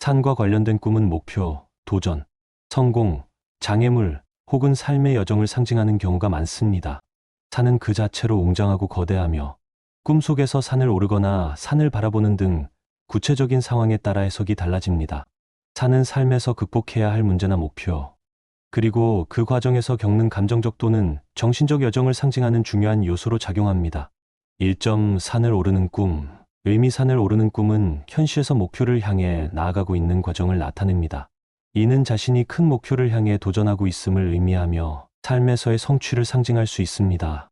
산과 관련된 꿈은 목표, 도전, 성공, 장애물 혹은 삶의 여정을 상징하는 경우가 많습니다. 산은 그 자체로 웅장하고 거대하며 꿈속에서 산을 오르거나 산을 바라보는 등 구체적인 상황에 따라 해석이 달라집니다. 산은 삶에서 극복해야 할 문제나 목표, 그리고 그 과정에서 겪는 감정적 또는 정신적 여정을 상징하는 중요한 요소로 작용합니다. 1점 산을 오르는 꿈. 산을 오르는 꿈은 현실에서 목표를 향해 나아가고 있는 과정을 나타냅니다. 이는 자신이 큰 목표를 향해 도전하고 있음을 의미하며 삶에서의 성취를 상징할 수 있습니다.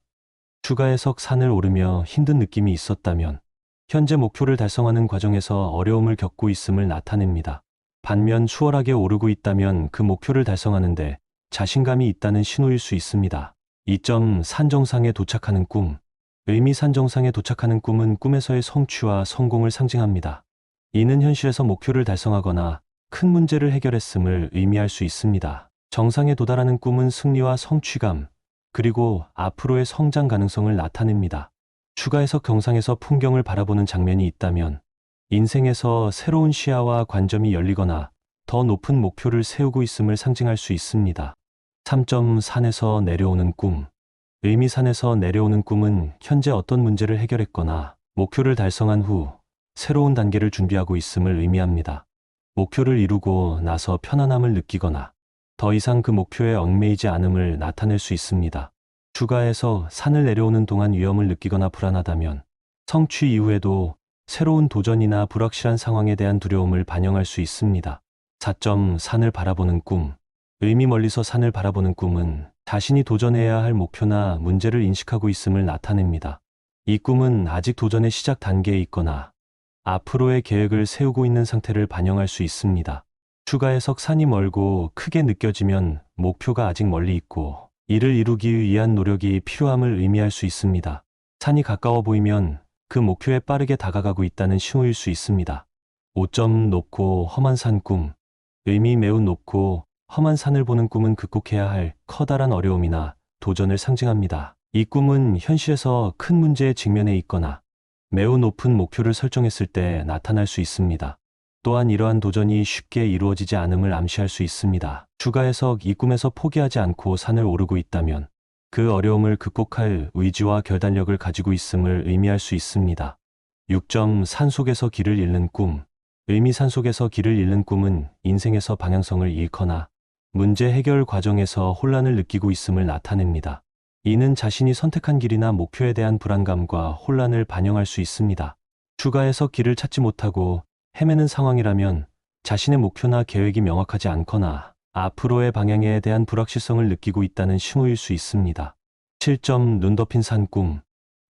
추가 해석 산을 오르며 힘든 느낌이 있었다면 현재 목표를 달성하는 과정에서 어려움을 겪고 있음을 나타냅니다. 반면 수월하게 오르고 있다면 그 목표를 달성하는데 자신감이 있다는 신호일 수 있습니다. 2점 산 정상에 도착하는 꿈. 산 정상에 도착하는 꿈은 꿈에서의 성취와 성공을 상징합니다. 이는 현실에서 목표를 달성하거나 큰 문제를 해결했음을 의미할 수 있습니다. 정상에 도달하는 꿈은 승리와 성취감, 그리고 앞으로의 성장 가능성을 나타냅니다. 추가 해석 경상에서 풍경을 바라보는 장면이 있다면 인생에서 새로운 시야와 관점이 열리거나 더 높은 목표를 세우고 있음을 상징할 수 있습니다. 3점 산에서 내려오는 꿈. 산에서 내려오는 꿈은 현재 어떤 문제를 해결했거나 목표를 달성한 후 새로운 단계를 준비하고 있음을 의미합니다. 목표를 이루고 나서 편안함을 느끼거나 더 이상 그 목표에 얽매이지 않음을 나타낼 수 있습니다. 추가해서 산을 내려오는 동안 위험을 느끼거나 불안하다면 성취 이후에도 새로운 도전이나 불확실한 상황에 대한 두려움을 반영할 수 있습니다. 4점 산을 바라보는 꿈. 멀리서 산을 바라보는 꿈은 자신이 도전해야 할 목표나 문제를 인식하고 있음을 나타냅니다. 이 꿈은 아직 도전의 시작 단계에 있거나 앞으로의 계획을 세우고 있는 상태를 반영할 수 있습니다. 추가 해석 산이 멀고 크게 느껴지면 목표가 아직 멀리 있고 이를 이루기 위한 노력이 필요함을 의미할 수 있습니다. 산이 가까워 보이면 그 목표에 빠르게 다가가고 있다는 신호일 수 있습니다. 5점 높고 험한 산 꿈. 매우 높고 험한 산을 보는 꿈은 극복해야 할 커다란 어려움이나 도전을 상징합니다. 이 꿈은 현실에서 큰 문제에 직면해 있거나 매우 높은 목표를 설정했을 때 나타날 수 있습니다. 또한 이러한 도전이 쉽게 이루어지지 않음을 암시할 수 있습니다. 추가 해석 이 꿈에서 포기하지 않고 산을 오르고 있다면 그 어려움을 극복할 의지와 결단력을 가지고 있음을 의미할 수 있습니다. 6점 산 속에서 길을 잃는 꿈. 산 속에서 길을 잃는 꿈은 인생에서 방향성을 잃거나 문제 해결 과정에서 혼란을 느끼고 있음을 나타냅니다. 이는 자신이 선택한 길이나 목표에 대한 불안감과 혼란을 반영할 수 있습니다. 추가해서 길을 찾지 못하고 헤매는 상황이라면 자신의 목표나 계획이 명확하지 않거나 앞으로의 방향에 대한 불확실성을 느끼고 있다는 신호일 수 있습니다. 7점 눈 덮인 산 꿈.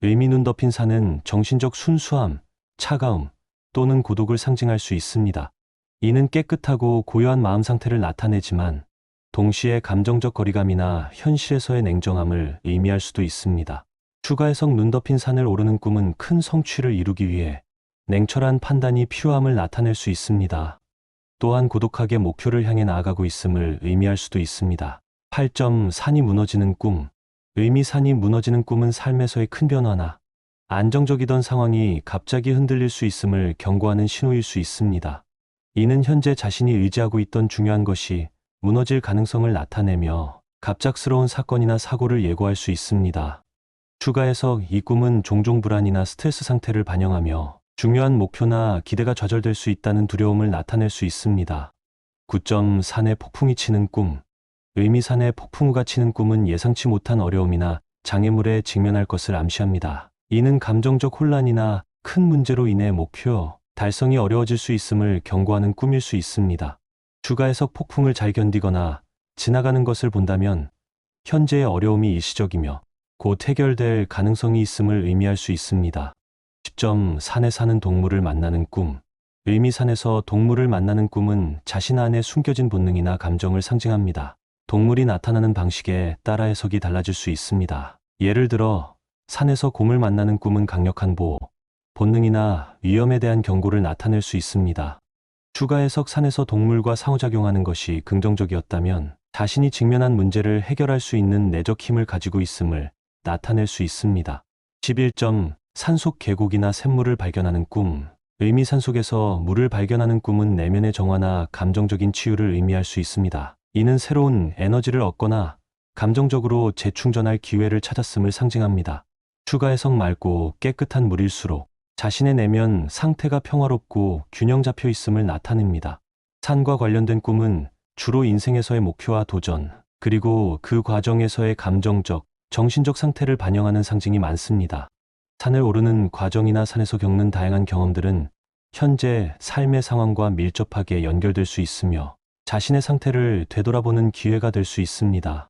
눈 덮인 산은 정신적 순수함, 차가움 또는 고독을 상징할 수 있습니다. 이는 깨끗하고 고요한 마음 상태를 나타내지만 동시에 감정적 거리감이나 현실에서의 냉정함을 의미할 수도 있습니다. 추가 해석 눈 덮인 산을 오르는 꿈은 큰 성취를 이루기 위해 냉철한 판단이 필요함을 나타낼 수 있습니다. 또한 고독하게 목표를 향해 나아가고 있음을 의미할 수도 있습니다. 8점 산이 무너지는 꿈. 산이 무너지는 꿈은 삶에서의 큰 변화나 안정적이던 상황이 갑자기 흔들릴 수 있음을 경고하는 신호일 수 있습니다. 이는 현재 자신이 의지하고 있던 중요한 것이 무너질 가능성을 나타내며 갑작스러운 사건이나 사고를 예고할 수 있습니다. 추가 해석 이 꿈은 종종 불안이나 스트레스 상태를 반영하며 중요한 목표나 기대가 좌절될 수 있다는 두려움을 나타낼 수 있습니다. 9점 산에 폭풍이 치는 꿈. 산에 폭풍우가 치는 꿈은 예상치 못한 어려움이나 장애물에 직면할 것을 암시합니다. 이는 감정적 혼란이나 큰 문제로 인해 목표 달성이 어려워질 수 있음을 경고하는 꿈일 수 있습니다. 추가 해석 폭풍을 잘 견디거나 지나가는 것을 본다면 현재의 어려움이 일시적이며 곧 해결될 가능성이 있음을 의미할 수 있습니다. 10점 산에 사는 동물을 만나는 꿈. 산에서 동물을 만나는 꿈은 자신 안에 숨겨진 본능이나 감정을 상징합니다. 동물이 나타나는 방식에 따라 해석이 달라질 수 있습니다. 예를 들어 산에서 곰을 만나는 꿈은 강력한 보호, 본능이나 위험에 대한 경고를 나타낼 수 있습니다. 추가 해석 산에서 동물과 상호작용하는 것이 긍정적이었다면 자신이 직면한 문제를 해결할 수 있는 내적 힘을 가지고 있음을 나타낼 수 있습니다. 11점 산속 계곡이나 샘물을 발견하는 꿈. 의미산 속에서 물을 발견하는 꿈은 내면의 정화나 감정적인 치유를 의미할 수 있습니다. 이는 새로운 에너지를 얻거나 감정적으로 재충전할 기회를 찾았음을 상징합니다. 추가 해석 맑고 깨끗한 물일수록 자신의 내면 상태가 평화롭고 균형 잡혀 있음을 나타냅니다. 산과 관련된 꿈은 주로 인생에서의 목표와 도전, 그리고 그 과정에서의 감정적, 정신적 상태를 반영하는 상징이 많습니다. 산을 오르는 과정이나 산에서 겪는 다양한 경험들은 현재 삶의 상황과 밀접하게 연결될 수 있으며 자신의 상태를 되돌아보는 기회가 될 수 있습니다.